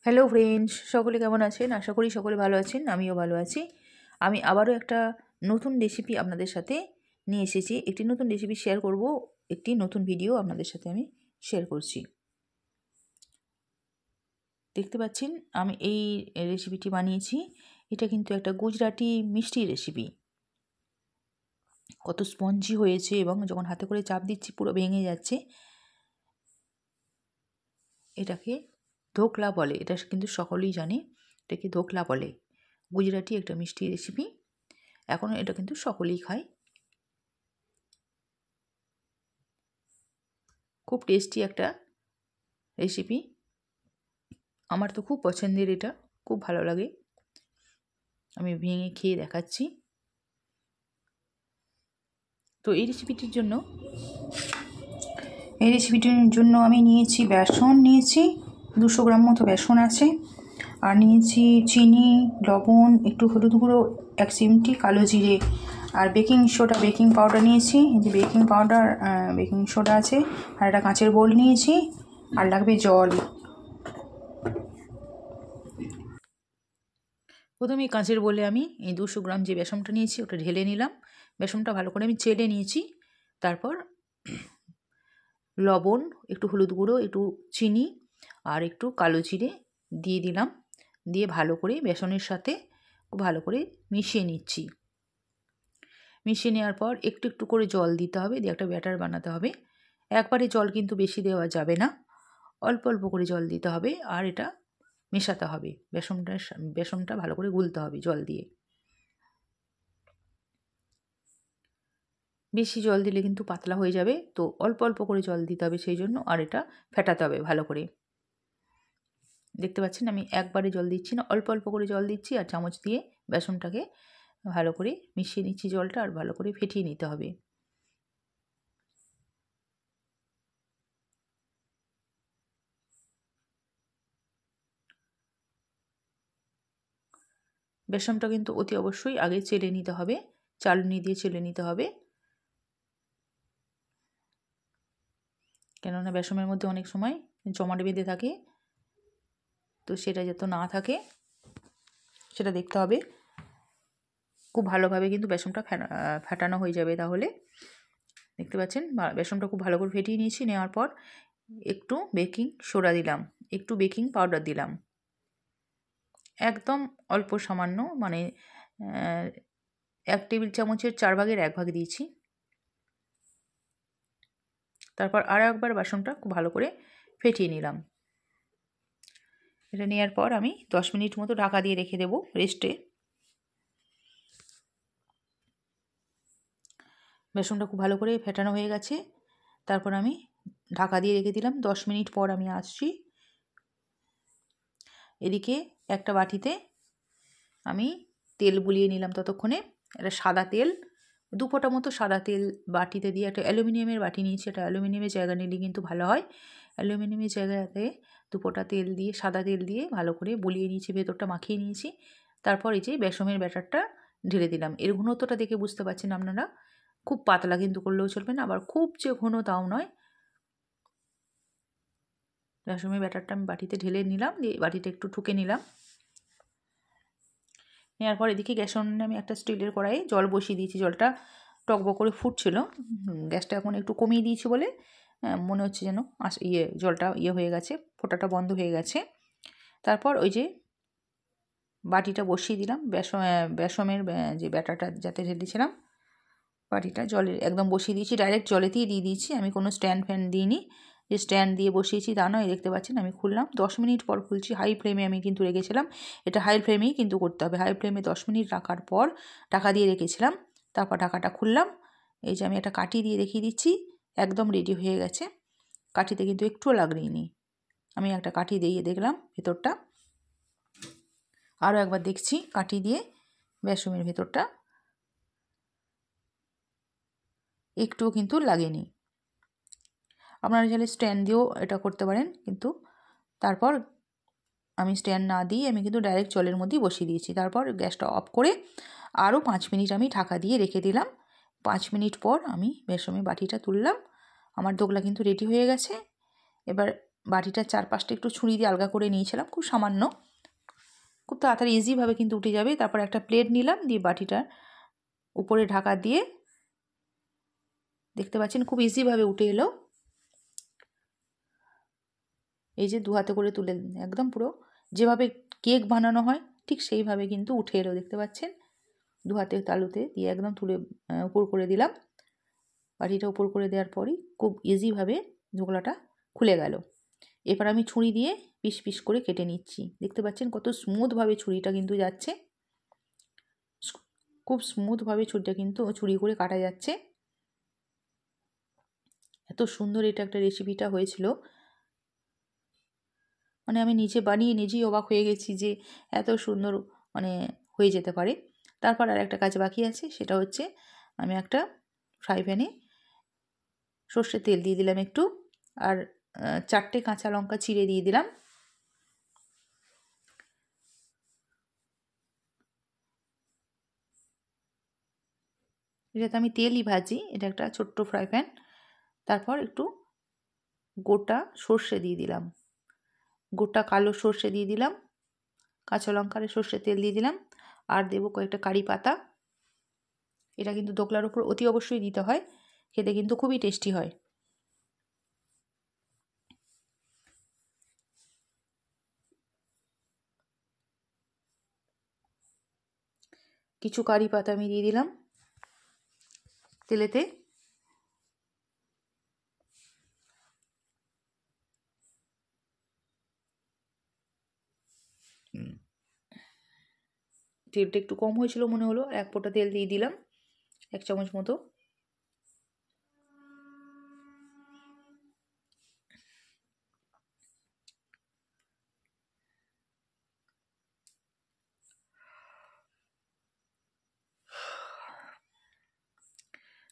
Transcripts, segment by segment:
Hello friends, সকলে কেমন আছেন? আশা করি সকলে ভালো আছেন। আমিও ভালো আছি। আমি আবারও একটা নতুন রেসিপি আপনাদের সাথে নিয়ে এসেছি। একটি নতুন রেসিপি শেয়ার করব, একটি নতুন ভিডিও আপনাদের সাথে আমি শেয়ার করছি। দেখতে পাচ্ছেন আমি এই রেসিপিটি বানিয়েছি। এটা কিন্তু একটা গুজরাটি মিষ্টি রেসিপি। কত স্পঞ্জি হয়েছে এবং যখন হাতে করে চাপ দিচ্ছি পুরো ভেঙে যাচ্ছে। এটাকে ধোকলা বলে, এটা কিন্তু সকলেই জানে। এটাকে ধোকলা বলে। গুজরাটি একটা মিষ্টি রেসিপি। এখন এটা কিন্তু সকলেই খায়। খুব টেস্টি একটা রেসিপি। আমার তো খুব পছন্দের, এটা খুব ভালো লাগে। আমি ভেঙে খেয়ে দেখাচ্ছি। তো এই রেসিপিটির জন্য আমি নিয়েছি বেসন, নিয়েছি 200 গ্রাম মতো বেসন আছে। আর নিয়েছি চিনি, লবণ, একটু হলুদ গুঁড়ো, 1 চিমটি কালো জিরে, আর বেকিং সোডা, বেকিং পাউডার নিয়েছি। এই যে বেকিং পাউডার, বেকিং সোডা আছে। আর একটা কাঁচের বোল নিয়েছি। আর লাগবে জল। প্রথমে কাঁচের বোলে আমি এই 200 গ্রাম যে বেসনটা নিয়েছি ওটা ঢেলে নিলাম। বেসনটা ভালো করে আমি চেলে নিয়েছি। তারপর লবণ, একটু হলুদ গুঁড়ো, একটু চিনি আর একটু কালো জিরে দিয়ে দিলাম। দিয়ে ভালো করে বেসনের সাথে ভালো করে মিশিয়ে নিচ্ছি। মিশিয়ে নেওয়ার পর একটু একটু করে জল দিতে হবে, দিয়ে একটা ব্যাটার বানাতে হবে। একবারে জল কিন্তু বেশি দেওয়া যাবে না, অল্প অল্প করে জল দিতে হবে। আর এটা মেশাতে হবে, বেসনটা ভালো করে গুলতে হবে জল দিয়ে। বেশি জল দিলে কিন্তু পাতলা হয়ে যাবে, তো অল্প অল্প করে জল দিতে হবে সেই জন্য। আর এটা ফেটাতে হবে ভালো করে। দেখতে পাচ্ছেন আমি একবারে জল দিচ্ছি না, অল্প অল্প করে জল দিচ্ছি। আর চামচ দিয়ে বেসনটাকে ভালো করে মিশিয়ে নিচ্ছি জলটা, আর ভালো করে ফেটিয়ে নিতে হবে। বেসনটা কিন্তু অতি অবশ্যই আগে চেলে নিতে হবে, চালনি দিয়ে চেলে নিতে হবে। কেননা বেসনের মধ্যে অনেক সময় জমাট বেঁধে থাকে, তো সেটা যাতে না থাকে সেটা দেখতে হবে। খুব ভালোভাবে কিন্তু বেসনটা ফাটানো হয়ে যাবে তাহলে। দেখতে পাচ্ছেন বেসনটা খুব ভালো করে ফেটিয়ে নিয়েছি। নেওয়ার পর একটু বেকিং সোডা দিলাম, একটু বেকিং পাউডার দিলাম, একদম অল্প সামান্য, মানে 1 টেবিল চামচের 4 ভাগের 1 ভাগ দিয়েছি। তারপর আরও একবার বেসনটা খুব ভালো করে ফেটিয়ে নিলাম। এটা নেওয়ার পর আমি 10 মিনিট মতো ঢাকা দিয়ে রেখে দেবো রেস্টে। বেসনটা খুব ভালো করে ফেটানো হয়ে গেছে। তারপর আমি ঢাকা দিয়ে রেখে দিলাম। 10 মিনিট পর আমি আসছি। এদিকে একটা বাটিতে আমি তেল বুলিয়ে নিলাম ততক্ষণে। একটা সাদা তেল, 2 ফোঁটা মতো সাদা তেল বাটিতে দিয়ে, একটা অ্যালুমিনিয়ামের বাটি নিয়েছি। এটা অ্যালুমিনিয়ামের জায়গা নিলে কিন্তু ভালো হয়। অ্যালুমিনিয়ামের জায়গাতে 2 ফোঁটা তেল দিয়ে, সাদা তেল দিয়ে ভালো করে বুলিয়ে নিয়েছি, ভেতরটা মাখিয়ে নিয়েছি। তারপর এই যে বেসনের ব্যাটারটা ঢেলে দিলাম। এর ঘনত্বটা দেখে বুঝতে পারছেন আপনারা, খুব পাতলা কিন্তু করলেও চলবে না, আবার খুব যে ঘন তাও নয়। বেসনের ব্যাটারটা আমি বাটিতে ঢেলে নিলাম, দিয়ে বাটিটা একটু ঠুকে নিলাম। নেওয়ার পর এদিকে গ্যাসের উনুনে আমি একটা স্টিলের কড়াইয়ে জল বসিয়ে দিয়েছি। জলটা টকবক করে ফুটছিল। গ্যাসটা এখন একটু কমিয়ে দিয়েছি বলে মনে হচ্ছে যেন জলটা হয়ে গেছে, ফোটাটা বন্ধ হয়ে গেছে। তারপর ওই যে বাটিটা বসিয়ে দিলাম, বেসমের যে ব্যাটারটা যাতে ঢেলেছিলাম, বাটিটা জলে একদম বসিয়ে দিয়েছি, ডাইরেক্ট জলেতেই দিয়ে দিয়েছি। আমি কোনো স্ট্যান্ড ফ্যান দিইনি, যে স্ট্যান্ড দিয়ে বসিয়েছি তা নয়। দেখতে পাচ্ছেন আমি খুললাম, 10 মিনিট পর খুলছি। হাই ফ্লেমে আমি কিন্তু রেখেছিলাম, এটা হাই ফ্লেমেই কিন্তু করতে হবে। হাই ফ্লেমে 10 মিনিট রাখার পর ঢাকা দিয়ে রেখেছিলাম। তারপর ঢাকাটা খুললাম। এই যে আমি একটা কাঠি দিয়ে দেখিয়ে দিচ্ছি, একদম রেডি হয়ে গেছে। কাঠিতে কিন্তু একটুও লাগেনি। আমি একটা কাঠি দিয়ে দেখলাম ভেতরটা, আরও একবার দেখছি কাঠি দিয়ে বেসমের ভেতরটা, একটুও কিন্তু লাগেনি। আপনারা চাইলে স্ট্যান্ড দিয়েও এটা করতে পারেন, কিন্তু তারপর আমি স্ট্যান্ড না দিয়ে আমি কিন্তু ডাইরেক্ট জলের মধ্যেই বসিয়ে দিয়েছি। তারপর গ্যাসটা অফ করে আরও 5 মিনিট আমি ঢাকা দিয়ে রেখে দিলাম। 5 মিনিট পর আমি বেসমের বাটিটা তুললাম। আমার দোকলা কিন্তু রেডি হয়ে গেছে। এবার বাটিটার চারপাশটা একটু ছুরি দিয়ে আলগা করে নিয়েছিলাম, খুব সামান্য, খুব তাড়াতাড়ি ইজিভাবে কিন্তু উঠে যাবে। তারপর একটা প্লেট নিলাম, দিয়ে বাটিটার উপরে ঢাকা দিয়ে দেখতে পাচ্ছেন খুব ইজিভাবে উঠে এলো। এই যে 2 হাতে করে তুলে একদম পুরো যেভাবে কেক বানানো হয় ঠিক সেইভাবে কিন্তু উঠে এলো, দেখতে পাচ্ছেন। 2 হাতে তালুতে দিয়ে একদম তুলে উপর করে দিলাম। বাটিটা উপর করে দেওয়ার পরই খুব ইজিভাবে ধোকলাটা খুলে গেল। এবার আমি ছুরি দিয়ে পিস পিস করে কেটে নিচ্ছি। দেখতে পাচ্ছেন কত স্মুথভাবে ছুরিটা কিন্তু যাচ্ছে, খুব স্মুথভাবে ছুরিটা কিন্তু ছুরি করে কাটা যাচ্ছে। এত সুন্দর এটা একটা রেসিপিটা হয়েছিল, মানে আমি নিজে বানিয়ে নিজেই অবাক হয়ে গেছি যে এত সুন্দর মানে হয়ে যেতে পারে। তারপর আর একটা কাজ বাকি আছে, সেটা হচ্ছে আমি একটা ফ্রাই প্যানে সর্ষের তেল দিয়ে দিলাম একটু, আর 4টে কাঁচা লঙ্কা চিড়ে দিয়ে দিলাম। এটাতে আমি তেলই ভাজি, এটা একটা ছোট্ট ফ্রাই প্যান। তারপর একটু গোটা সর্ষে দিয়ে দিলাম, গোটা কালো সর্ষে দিয়ে দিলাম, কাঁচা লঙ্কার সর্ষের তেল দিয়ে দিলাম, আর দেবো কয়েকটা কারি পাতা। এটা কিন্তু দোকলার উপর অতি অবশ্যই দিতে হয়, খেতে কিন্তু খুবই টেস্টি হয়। কিছু কারি পাতা আমি দিয়ে দিলাম তেলেতে। তেলটা একটু কম হয়েছিল মনে হলো, 1 ফোঁটা তেল দিয়ে দিলাম, 1 চামচ মতো।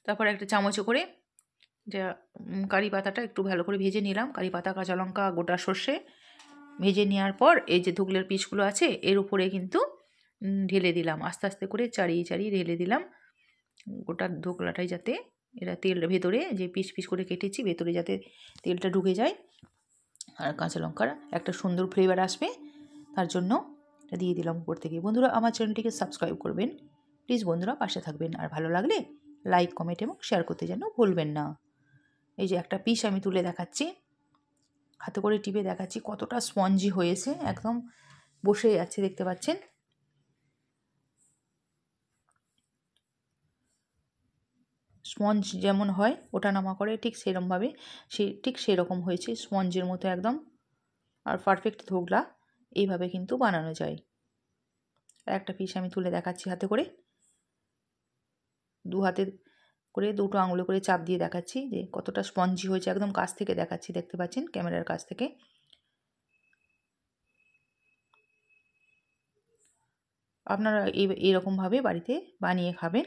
তারপর একটা চামচে করে যা কারি পাতাটা একটু ভালো করে ভেজে নিলাম, কারি পাতা, কাঁচা লঙ্কা, গোটা সর্ষে ভেজে নেওয়ার পর এই যে ধুগলের পিসগুলো আছে এর উপরে কিন্তু ঢেলে দিলাম, আস্তে আস্তে করে চাড়িয়ে চাড়িয়ে ঢেলে দিলাম, গোটা ধোকলাটাই যাতে এরা তেল ভেতরে যে পিস পিস করে কেটেছি ভেতরে যাতে তেলটা ঢুকে যায়, আর কাঁচা লঙ্কার একটা সুন্দর ফ্লেভার আসবে তার জন্য এটা দিয়ে দিলাম উপর থেকে। বন্ধুরা আমার চ্যানেলটিকে সাবস্ক্রাইব করবেন প্লিজ, বন্ধুরা পাশে থাকবেন, আর ভালো লাগলে লাইক, কমেন্ট এবং শেয়ার করতে যেন ভুলবেন না। এই যে একটা পিস আমি তুলে দেখাচ্ছি, হাতে করে টিপে দেখাচ্ছি কতটা স্পঞ্জি হয়েছে, একদম বসে যাচ্ছে, দেখতে পাচ্ছেন। স্পঞ্জ যেমন হয় ওটা নামা করে ঠিক সেরকমভাবে ঠিক সেরকম হয়েছে, স্পঞ্জের মতো একদম, আর পারফেক্ট ধোকলা এইভাবে কিন্তু বানানো যায়। আর একটা পিস আমি তুলে দেখাচ্ছি হাতে করে, 2 হাতে করে 2টো আঙুলে করে চাপ দিয়ে দেখাচ্ছি যে কতটা স্পঞ্জি হয়েছে, একদম কাছ থেকে দেখাচ্ছি, দেখতে পাচ্ছেন ক্যামেরার কাছ থেকে। আপনারা এইরকমভাবে বাড়িতে বানিয়ে খাবেন।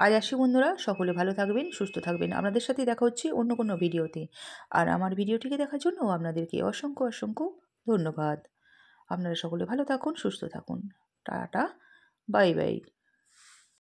আজ আসি বন্ধুরা, সকলে ভালো থাকবেন, সুস্থ থাকবেন। আপনাদের সাথে দেখা হচ্ছে অন্য কোনো ভিডিওতে। আর আমার ভিডিওটিকে দেখার জন্য আপনাদেরকে অসংখ্য অসংখ্য ধন্যবাদ। আপনারা সকলে ভালো থাকুন, সুস্থ থাকুন। Tata, bye bye.